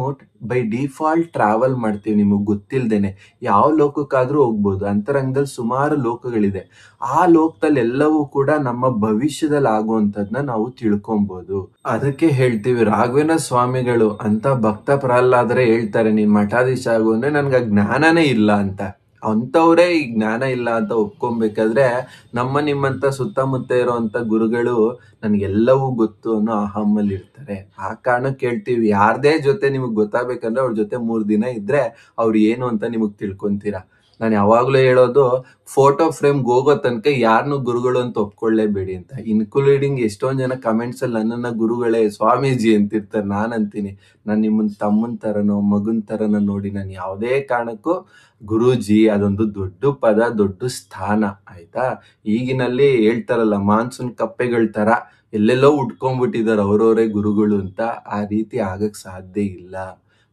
ಬೈ ಡಿಫಾಲ್ಟ್ ಟ್ರಾವೆಲ್ ಮಾಡ್ತೀವಿ. ನಿಮಗೆ ಗೊತ್ತಿಲ್ದೇನೆ ಯಾವ ಲೋಕಕ್ಕಾದ್ರೂ ಹೋಗ್ಬೋದು. ಅಂತರಂಗದಲ್ಲಿ ಸುಮಾರು ಲೋಕಗಳಿದೆ. ಆ ಲೋಕದಲ್ಲಿ ಎಲ್ಲವೂ ಕೂಡ ನಮ್ಮ ಭವಿಷ್ಯದಲ್ಲಿ ಆಗುವಂತದ್ನ ನಾವು ತಿಳ್ಕೊಬಹುದು. ಅದಕ್ಕೆ ಹೇಳ್ತೀವಿ, ರಾಘವೇಂದ್ರ ಸ್ವಾಮಿಗಳು ಅಂತ ಭಕ್ತ ಪ್ರಹ್ಲಾದರೆ ಹೇಳ್ತಾರೆ, ನೀನ್ ಮಠಾಧೀಶ ಆಗು ಅಂದ್ರೆ ನನ್ಗೆ ಜ್ಞಾನನೇ ಇಲ್ಲ ಅಂತ. ಅಂತವ್ರೆ ಈ ಜ್ಞಾನ ಇಲ್ಲ ಅಂತ ಒಪ್ಕೊಬೇಕಾದ್ರೆ ನಮ್ಮ ನಿಮ್ಮಂತ ಸುತ್ತಮುತ್ತ ಇರೋಂತ ಗುರುಗಳು ನನ್ಗೆಲ್ಲವೂ ಗೊತ್ತು ಅನ್ನೋ ಅಹಮ್ಮಲ್ಲಿ ಇರ್ತಾರೆ. ಆ ಕಾರಣಕ್ಕೆ ಹೇಳ್ತೀವಿ, ಯಾರ್ದೇ ಜೊತೆ ನಿಮಗ್ ಗೊತ್ತಾಗ್ಬೇಕಂದ್ರೆ ಅವ್ರ ಜೊತೆ 3 ದಿನ ಇದ್ರೆ ಅವ್ರು ಏನು ಅಂತ ನಿಮಗ್ ತಿಳ್ಕೊಂತೀರಾ. ನಾನು ಯಾವಾಗ್ಲೂ ಹೇಳೋದು, ಫೋಟೋ ಫ್ರೇಮ್ಗೆ ಹೋಗೋ ತನಕ ಯಾರನ್ನು ಗುರುಗಳು ಅಂತ ಒಪ್ಕೊಳ್ಳೇಬೇಡಿ ಅಂತ. ಇನ್ಕ್ಲೂಡಿಂಗ್ ಎಷ್ಟೊಂದ್ ಜನ ಕಮೆಂಟ್ಸ್ ಅಲ್ಲಿ ನನ್ನನ್ನ ಗುರುಗಳೇ ಸ್ವಾಮೀಜಿ ಅಂತಿರ್ತಾರೆ. ನಾನ್ ಅಂತೀನಿ, ನಾನ್ ನಿಮ್ಮನ್ ತಮ್ಮನ್ ತರನೋ ಮಗನ್ ತರನೋ ನೋಡಿ ನಾನು ಯಾವುದೇ ಕಾರಣಕ್ಕೂ ಗುರೂಜಿ ಅದೊಂದು ದೊಡ್ಡ ಪದ, ದೊಡ್ಡ ಸ್ಥಾನ, ಆಯ್ತಾ. ಈಗಿನಲ್ಲಿ ಹೇಳ್ತಾರಲ್ಲ, ಮಾನ್ಸೂನ್ ಕಪ್ಪೆಗಳ ತರ ಎಲ್ಲೆಲ್ಲೋ ಉಟ್ಕೊಂಡ್ಬಿಟ್ಟಿದಾರೆ ಅವ್ರವರೇ ಗುರುಗಳು ಅಂತ. ಆ ರೀತಿ ಆಗಕ್ ಸಾಧ್ಯ ಇಲ್ಲ.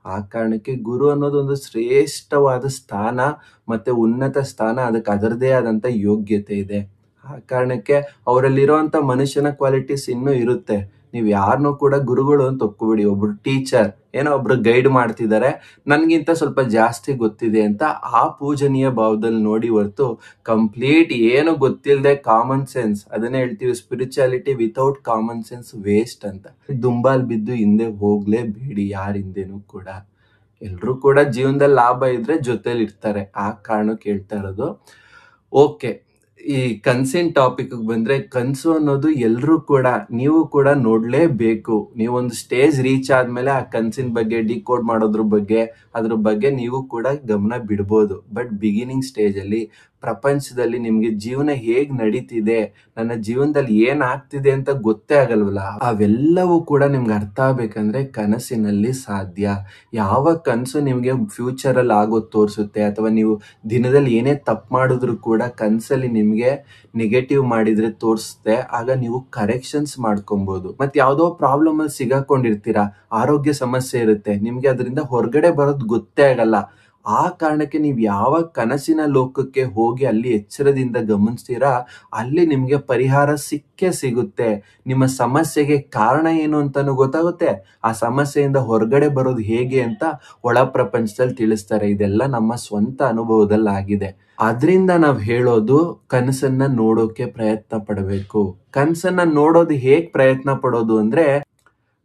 ಆ ಕಾರಣಕ್ಕೆ ಗುರು ಅನ್ನೋದು ಒಂದು ಶ್ರೇಷ್ಠವಾದ ಸ್ಥಾನ, ಮತ್ತೆ ಉನ್ನತ ಸ್ಥಾನ. ಅದಕ್ಕೆ ಅದರದೇ ಆದಂತ ಯೋಗ್ಯತೆ ಇದೆ. ಆ ಕಾರಣಕ್ಕೆ ಅವರಲ್ಲಿರುವಂತ ಮನುಷ್ಯನ ಕ್ವಾಲಿಟೀಸ್ ಇನ್ನೂ ಇರುತ್ತೆ. ನೀವ್ ಯಾರನ್ನೂ ಕೂಡ ಗುರುಗಳು ಅಂತ ಒಪ್ಕೋಬೇಡಿ. ಒಬ್ರು ಟೀಚರ್ ಏನೋ ಒಬ್ರು ಗೈಡ್ ಮಾಡ್ತಿದ್ದಾರೆ, ನನ್ಗಿಂತ ಸ್ವಲ್ಪ ಜಾಸ್ತಿ ಗೊತ್ತಿದೆ ಅಂತ ಆ ಪೂಜನೀಯ ಭಾವದಲ್ಲಿ ನೋಡಿ ಹೊರ್ತು ಕಂಪ್ಲೀಟ್ ಏನು ಗೊತ್ತಿಲ್ಲದೆ ಕಾಮನ್ ಸೆನ್ಸ್, ಅದನ್ನೇ ಹೇಳ್ತೀವಿ, spirituality without common sense waste ಅಂತ. ದುಂಬಾಲ್ ಬಿದ್ದು ಹಿಂದೆ ಹೋಗ್ಲೇಬೇಡಿ ಯಾರ ಹಿಂದೆನೂ ಕೂಡ. ಎಲ್ರೂ ಕೂಡ ಜೀವನದಲ್ಲಿ ಲಾಭ ಇದ್ರೆ ಜೊತೆಲಿ ಇರ್ತಾರೆ. ಆ ಕಾರಣಕ್ಕೆ ಹೇಳ್ತಾ ಇರೋದು. ಓಕೆ, ಈ ಕನ್ಸಿನ ಟಾಪಿಕ್ ಬಂದ್ರೆ, ಕನ್ಸು ಅನ್ನೋದು ಎಲ್ರೂ ಕೂಡ, ನೀವು ಕೂಡ ನೋಡ್ಲೇಬೇಕು. ನೀವೊಂದು ಸ್ಟೇಜ್ ರೀಚ್ ಆದ್ಮೇಲೆ ಆ ಕನ್ಸಿನ ಬಗ್ಗೆ ಡಿಕೋಡ್ ಮಾಡೋದ್ರ ಬಗ್ಗೆ ನೀವು ಕೂಡ ಗಮನ ಬಿಡ್ಬೋದು. ಬಟ್ ಬಿಗಿನಿಂಗ್ ಸ್ಟೇಜ್ ಅಲ್ಲಿ ಪ್ರಪಂಚದಲ್ಲಿ ನಿಮ್ಗೆ ಜೀವನ ಹೇಗ್ ನಡೀತಿದೆ, ನನ್ನ ಜೀವನದಲ್ಲಿ ಏನ್ ಆಗ್ತಿದೆ ಅಂತ ಗೊತ್ತೇ ಆಗಲ್ವಲ್ಲ. ಅವೆಲ್ಲವೂ ಕೂಡ ನಿಮ್ಗೆ ಅರ್ಥ ಆಗ್ಬೇಕಂದ್ರೆ ಕನಸಿನಲ್ಲಿ ಸಾಧ್ಯ. ಯಾವ ಕನಸು ನಿಮ್ಗೆ ಫ್ಯೂಚರ್ ಅಲ್ಲಿ ಆಗೋದ್ ತೋರಿಸುತ್ತೆ, ಅಥವಾ ನೀವು ದಿನದಲ್ಲಿ ಏನೇ ತಪ್ಪು ಮಾಡಿದ್ರು ಕೂಡ ಕನಸಲ್ಲಿ ನಿಮ್ಗೆ ನೆಗೆಟಿವ್ ಮಾಡಿದ್ರೆ ತೋರಿಸುತ್ತೆ, ಆಗ ನೀವು ಕರೆಕ್ಷನ್ಸ್ ಮಾಡ್ಕೊಬಹುದು. ಮತ್ತೆ ಯಾವ್ದೋ ಪ್ರಾಬ್ಲಮ್ ಅಲ್ಲಿ ಸಿಗಾಕೊಂಡಿರ್ತೀರಾ, ಆರೋಗ್ಯ ಸಮಸ್ಯೆ ಇರುತ್ತೆ, ನಿಮ್ಗೆ ಅದರಿಂದ ಹೊರಗಡೆ ಬರೋದು ಗೊತ್ತೇ ಆಗಲ್ಲ. ಆ ಕಾರಣಕ್ಕೆ ನೀವು ಯಾವ ಕನಸಿನ ಲೋಕಕ್ಕೆ ಹೋಗಿ ಅಲ್ಲಿ ಎಚ್ಚರದಿಂದ ಗಮನಿಸ್ತೀರಾ, ಅಲ್ಲಿ ನಿಮ್ಗೆ ಪರಿಹಾರ ಸಿಕ್ಕೇ ಸಿಗುತ್ತೆ. ನಿಮ್ಮ ಸಮಸ್ಯೆಗೆ ಕಾರಣ ಏನು ಅಂತಾನು ಗೊತ್ತಾಗುತ್ತೆ, ಆ ಸಮಸ್ಯೆಯಿಂದ ಹೊರಗಡೆ ಬರೋದು ಹೇಗೆ ಅಂತ ಒಳ ಪ್ರಪಂಚದಲ್ಲಿ ತಿಳಿಸ್ತಾರೆ. ಇದೆಲ್ಲ ನಮ್ಮ ಸ್ವಂತ ಅನುಭವದಲ್ಲಿ ಆಗಿದೆ. ಅದ್ರಿಂದ ನಾವ್ ಹೇಳೋದು, ಕನಸನ್ನ ನೋಡೋಕೆ ಪ್ರಯತ್ನ ಪಡಬೇಕು. ಕನಸನ್ನ ನೋಡೋದು ಹೇಗ್ ಪ್ರಯತ್ನ ಪಡೋದು ಅಂದ್ರೆ,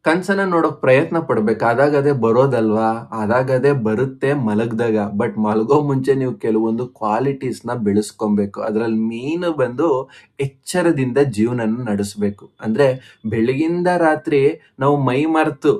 ಕನ್ಸನ್ನ ನೋಡೋಕ್ ಪ್ರಯತ್ನ ಪಡ್ಬೇಕು. ಅದಾಗದೇ ಬರೋದಲ್ವಾ? ಅದಾಗದೇ ಬರುತ್ತೆ ಮಲಗ್ದಾಗ. ಬಟ್ ಮಲಗೋ ಮುಂಚೆ ನೀವು ಕೆಲವೊಂದು ಕ್ವಾಲಿಟೀಸ್ನ ಬೆಳೆಸ್ಕೊಬೇಕು. ಅದ್ರಲ್ಲಿ ಮೇನ್ ಬಂದು ಎಚ್ಚರದಿಂದ ಜೀವನನ ನಡೆಸ್ಬೇಕು. ಅಂದ್ರೆ ಬೆಳಗಿಂದ ರಾತ್ರಿ ನಾವು ಮೈ ಮರೆತು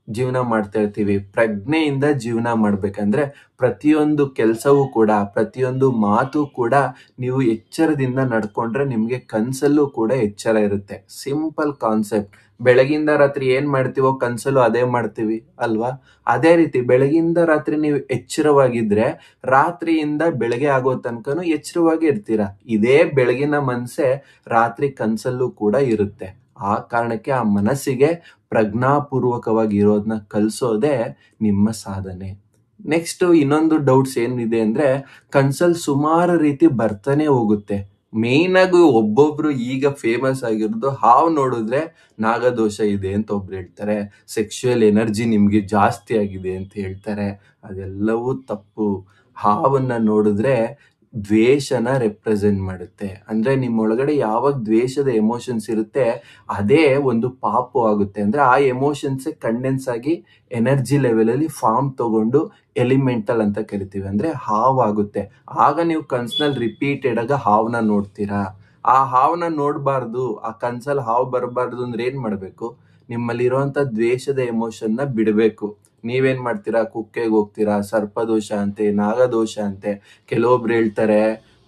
ಜೀವನ ಮಾಡ್ತಾ ಇರ್ತೀವಿ. ಪ್ರಜ್ಞೆಯಿಂದ ಜೀವನ ಮಾಡ್ಬೇಕಂದ್ರೆ ಪ್ರತಿಯೊಂದು ಕೆಲಸವೂ ಕೂಡ, ಪ್ರತಿಯೊಂದು ಮಾತು ಕೂಡ ನೀವು ಎಚ್ಚರದಿಂದ ನಡ್ಕೊಂಡ್ರೆ ನಿಮ್ಗೆ ಕನ್ಸಲ್ಲೂ ಕೂಡ ಎಚ್ಚರ ಇರುತ್ತೆ. Simple concept. ಬೆಳಗಿಂದ ರಾತ್ರಿ ಏನ್ ಮಾಡ್ತೀವೋ ಕನ್ಸಲ್ಲೂ ಅದೇ ಮಾಡ್ತೀವಿ ಅಲ್ವಾ? ಅದೇ ರೀತಿ ಬೆಳಗಿಂದ ರಾತ್ರಿ ನೀವು ಎಚ್ಚರವಾಗಿದ್ರೆ ರಾತ್ರಿಯಿಂದ ಬೆಳಗ್ಗೆ ಆಗೋ ತನಕನೂ ಎಚ್ಚರವಾಗಿ ಇರ್ತೀರಾ. ಇದೇ ಬೆಳಗಿನ ಮನಸ್ಸೇ ರಾತ್ರಿ ಕನ್ಸಲ್ಲೂ ಕೂಡ ಇರುತ್ತೆ. ಆ ಕಾರಣಕ್ಕೆ ಆ ಮನಸ್ಸಿಗೆ ಪ್ರಜ್ಞಾಪೂರ್ವಕವಾಗಿ ಇರೋದನ್ನ ಕಲಿಸೋದೇ ನಿಮ್ಮ ಸಾಧನೆ. ನೆಕ್ಸ್ಟ್ ಇನ್ನೊಂದು ಡೌಟ್ಸ್ ಏನಿದೆ ಅಂದ್ರೆ, ಕನ್ಸಲ್ ಸುಮಾರು ರೀತಿ ಬರ್ತಾನೆ ಹೋಗುತ್ತೆ. ಮೇನ್ ಆಗಿ ಒಬ್ಬೊಬ್ರು ಈಗ ಫೇಮಸ್ ಆಗಿರೋದು, ಹಾವು ನೋಡಿದ್ರೆ ನಾಗದೋಷ ಇದೆ ಅಂತ ಒಬ್ರು ಹೇಳ್ತಾರೆ, ಸೆಕ್ಷುವಲ್ ಎನರ್ಜಿ ನಿಮ್ಗೆ ಜಾಸ್ತಿ ಆಗಿದೆ ಅಂತ ಹೇಳ್ತಾರೆ. ಅದೆಲ್ಲವೂ ತಪ್ಪು. ಹಾವನ್ನ ನೋಡಿದ್ರೆ ದ್ವೇಷನ ರೆಪ್ರೆಸೆಂಟ್ ಮಾಡುತ್ತೆ. ಅಂದ್ರೆ ನಿಮ್ಮೊಳಗಡೆ ಯಾವಾಗ ದ್ವೇಷದ ಎಮೋಷನ್ಸ್ ಇರುತ್ತೆ ಅದೇ ಒಂದು ಪಾಪು ಆಗುತ್ತೆ. ಅಂದ್ರೆ ಆ ಎಮೋಷನ್ಸ್ ಕಂಡೆನ್ಸ್ ಆಗಿ ಎನರ್ಜಿ ಲೆವೆಲ್ ಅಲ್ಲಿ ಫಾರ್ಮ್ ತಗೊಂಡು ಎಲಿಮೆಂಟಲ್ ಅಂತ ಕರಿತೀವಿ, ಅಂದ್ರೆ ಹಾವಾಗುತ್ತೆ. ಆಗ ನೀವು ಕನ್ಸ್ನಲ್ಲಿ ರಿಪೀಟೆಡ್ ಆಗ ಹಾವನ್ನ ನೋಡ್ತೀರಾ. ಆ ಹಾವನ್ನ ನೋಡ್ಬಾರ್ದು, ಆ ಕನ್ಸಲ್ಲಿ ಹಾವು ಬರಬಾರ್ದು ಅಂದ್ರೆ ಏನ್ ಮಾಡ್ಬೇಕು? ನಿಮ್ಮಲ್ಲಿರುವಂತ ದ್ವೇಷದ ಎಮೋಷನ್ನ ಬಿಡಬೇಕು. ನೀವೇನ್ ಮಾಡ್ತೀರಾ? ಕುಕ್ಕೆಗೆ ಹೋಗ್ತೀರಾ, ಸರ್ಪದೋಷ ಅಂತೆ, ನಾಗದೋಷ ಅಂತೆ, ಕೆಲವೊಬ್ರು ಹೇಳ್ತಾರೆ,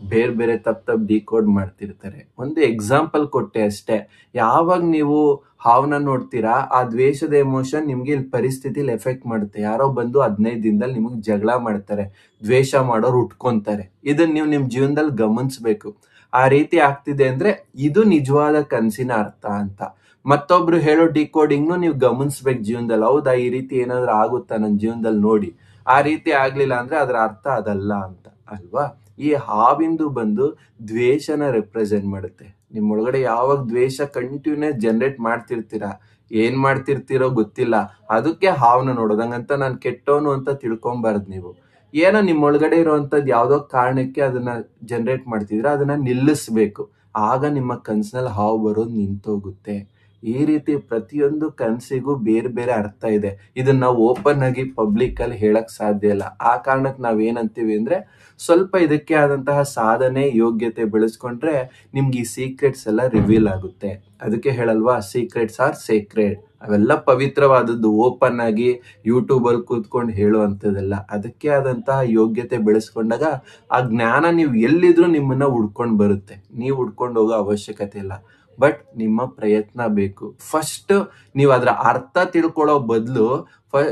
ಬೇರೆ ಬೇರೆ ತಪ್ಪು ಡಿಕೋಡ್ ಮಾಡ್ತಿರ್ತಾರೆ. ಒಂದು ಎಕ್ಸಾಂಪಲ್ ಕೊಟ್ಟೆ ಅಷ್ಟೇ. ಯಾವಾಗ ನೀವು ಹಾವನ್ನ ನೋಡ್ತೀರಾ ಆ ದ್ವೇಷದ ಎಮೋಷನ್ ನಿಮ್ಗೆ ಇಲ್ಲಿ ಪರಿಸ್ಥಿತಿಲಿ ಎಫೆಕ್ಟ್ ಮಾಡುತ್ತೆ. ಯಾರೋ ಬಂದು 15 ದಿನದಲ್ಲಿ ನಿಮಗೆ ಜಗಳ ಮಾಡ್ತಾರೆ, ದ್ವೇಷ ಮಾಡೋರು ಉಟ್ಕೊಂತಾರೆ. ಇದನ್ನ ನೀವು ನಿಮ್ ಜೀವನದಲ್ಲಿ ಗಮನಿಸ್ಬೇಕು. ಆ ರೀತಿ ಆಗ್ತಿದೆ ಅಂದ್ರೆ ಇದು ನಿಜವಾದ ಕನಸಿನ ಅರ್ಥ ಅಂತ. ಮತ್ತೊಬ್ರು ಹೇಳೋ ಡಿಕೋಡಿಂಗ್ನು ನೀವು ಗಮನಿಸ್ಬೇಕು ಜೀವನದಲ್ಲಿ. ಹೌದಾ, ಈ ರೀತಿ ಏನಾದ್ರು ಆಗುತ್ತಾ ನನ್ನ ಜೀವನದಲ್ಲಿ ನೋಡಿ. ಆ ರೀತಿ ಆಗ್ಲಿಲ್ಲ ಅಂದ್ರೆ ಅದರ ಅರ್ಥ ಅದಲ್ಲ ಅಂತ ಅಲ್ವಾ? ಈ ಹಾವಿಂದು ಬಂದು ದ್ವೇಷನ ರೆಪ್ರೆಸೆಂಟ್ ಮಾಡುತ್ತೆ. ನಿಮ್ಮೊಳಗಡೆ ಯಾವಾಗ ದ್ವೇಷ ಕಂಟಿನ್ಯೂಸ್ ಜನರೇಟ್ ಮಾಡ್ತಿರ್ತೀರಾ, ಏನ್ ಮಾಡ್ತಿರ್ತೀರೋ ಗೊತ್ತಿಲ್ಲ, ಅದಕ್ಕೆ ಹಾವನ್ನ ನೋಡೋದು. ಹಂಗಂತ ನಾನು ಕೆಟ್ಟವನು ಅಂತ ತಿಳ್ಕೊಂಬಾರ್ದು ನೀವು. ಏನೋ ನಿಮ್ಮೊಳಗಡೆ ಇರೋವಂಥದ್ದು ಯಾವ್ದೋ ಕಾರಣಕ್ಕೆ ಅದನ್ನ ಜನರೇಟ್ ಮಾಡ್ತಿದ್ರೆ ಅದನ್ನ ನಿಲ್ಲಿಸ್ಬೇಕು. ಆಗ ನಿಮ್ಮ ಕನ್ಸಿನಲ್ಲಿ ಹಾವು ಬರೋದು ನಿಂತೋಗುತ್ತೆ. ಈ ರೀತಿ ಪ್ರತಿಯೊಂದು ಕನಸಿಗೂ ಬೇರೆ ಬೇರೆ ಅರ್ಥ ಇದೆ. ಇದನ್ನ ನಾವು ಓಪನ್ ಆಗಿ ಪಬ್ಲಿಕ್ ಅಲ್ಲಿ ಹೇಳಕ್ ಸಾಧ್ಯ ಇಲ್ಲ. ಆ ಕಾರಣಕ್ಕೆ ನಾವೇನಂತೀವಿ ಅಂದ್ರೆ, ಸ್ವಲ್ಪ ಇದಕ್ಕೆ ಆದಂತಹ ಸಾಧನೆ ಯೋಗ್ಯತೆ ಬೆಳೆಸ್ಕೊಂಡ್ರೆ ನಿಮ್ಗೆ ಈ ಸೀಕ್ರೆಟ್ಸ್ ಎಲ್ಲ ರಿವೀಲ್ ಆಗುತ್ತೆ. ಅದಕ್ಕೆ ಹೇಳಲ್ವಾ, ಸೀಕ್ರೆಟ್ಸ್ ಆರ್ ಸೇಕ್ರೆಡ್. ಅವೆಲ್ಲ ಪವಿತ್ರವಾದದ್ದು. ಓಪನ್ ಆಗಿ ಯೂಟ್ಯೂಬ್ ಅಲ್ಲಿ ಕೂತ್ಕೊಂಡು ಹೇಳುವಂಥದ್ದೆಲ್ಲ. ಅದಕ್ಕೆ ಆದಂತಹ ಯೋಗ್ಯತೆ ಬೆಳೆಸ್ಕೊಂಡಾಗ ಆ ಜ್ಞಾನ ನೀವು ಎಲ್ಲಿದ್ರು ನಿಮ್ಮನ್ನ ಹುಡ್ಕೊಂಡು ಬರುತ್ತೆ. ನೀವು ಹುಡ್ಕೊಂಡು ಹೋಗೋ ಅವಶ್ಯಕತೆ ಇಲ್ಲ. ಬಟ್ ನಿಮ್ಮ ಪ್ರಯತ್ನ ಬೇಕು. ಫಸ್ಟ್ ನೀವು ಅದರ ಅರ್ಥ ತಿಳ್ಕೊಳ್ಳೋ ಬದಲು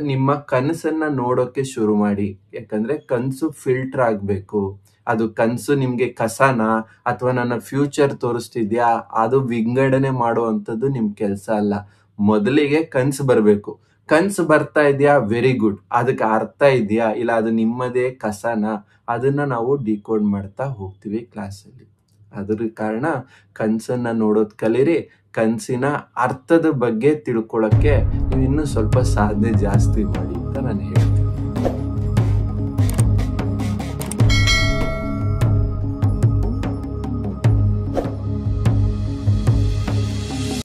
ನಿಮ್ಮ ಕನಸನ್ನ ನೋಡೋಕೆ ಶುರು ಮಾಡಿ. ಯಾಕಂದ್ರೆ ಕನಸು ಫಿಲ್ಟರ್ ಆಗ್ಬೇಕು. ಅದು ಕನಸು ನಿಮ್ಗೆ ಕಸನ ಅಥವಾ ನನ್ನ ಫ್ಯೂಚರ್ ತೋರಿಸ್ತಿದ್ಯಾ ಅದು ವಿಂಗಡಣೆ ಮಾಡುವಂಥದ್ದು ನಿಮ್ ಕೆಲಸ ಅಲ್ಲ. ಮೊದಲಿಗೆ ಕನಸು ಬರ್ಬೇಕು. ಕನಸು ಬರ್ತಾ ಇದೆಯಾ, ವೆರಿ ಗುಡ್. ಅದಕ್ಕೆ ಅರ್ಥ ಇದೆಯಾ, ಇಲ್ಲ ಅದು ನಿಮ್ಮದೇ ಕಸನ, ಅದನ್ನ ನಾವು ಡಿಕೋಡ್ ಮಾಡ್ತಾ ಹೋಗ್ತೀವಿ ಕ್ಲಾಸಲ್ಲಿ. ಅದ್ರ ಕಾರಣ ಕನಸನ್ನ ನೋಡೋದ್ ಕಲೀರಿ. ಕನಸಿನ ಅರ್ಥದ ಬಗ್ಗೆ ತಿಳ್ಕೊಳಕ್ಕೆ ನೀವು ಇನ್ನೂ ಸ್ವಲ್ಪ ಸಾಧನೆ ಜಾಸ್ತಿ ಮಾಡಿ ಅಂತ ನಾನು ಹೇಳ್ತೀನಿ.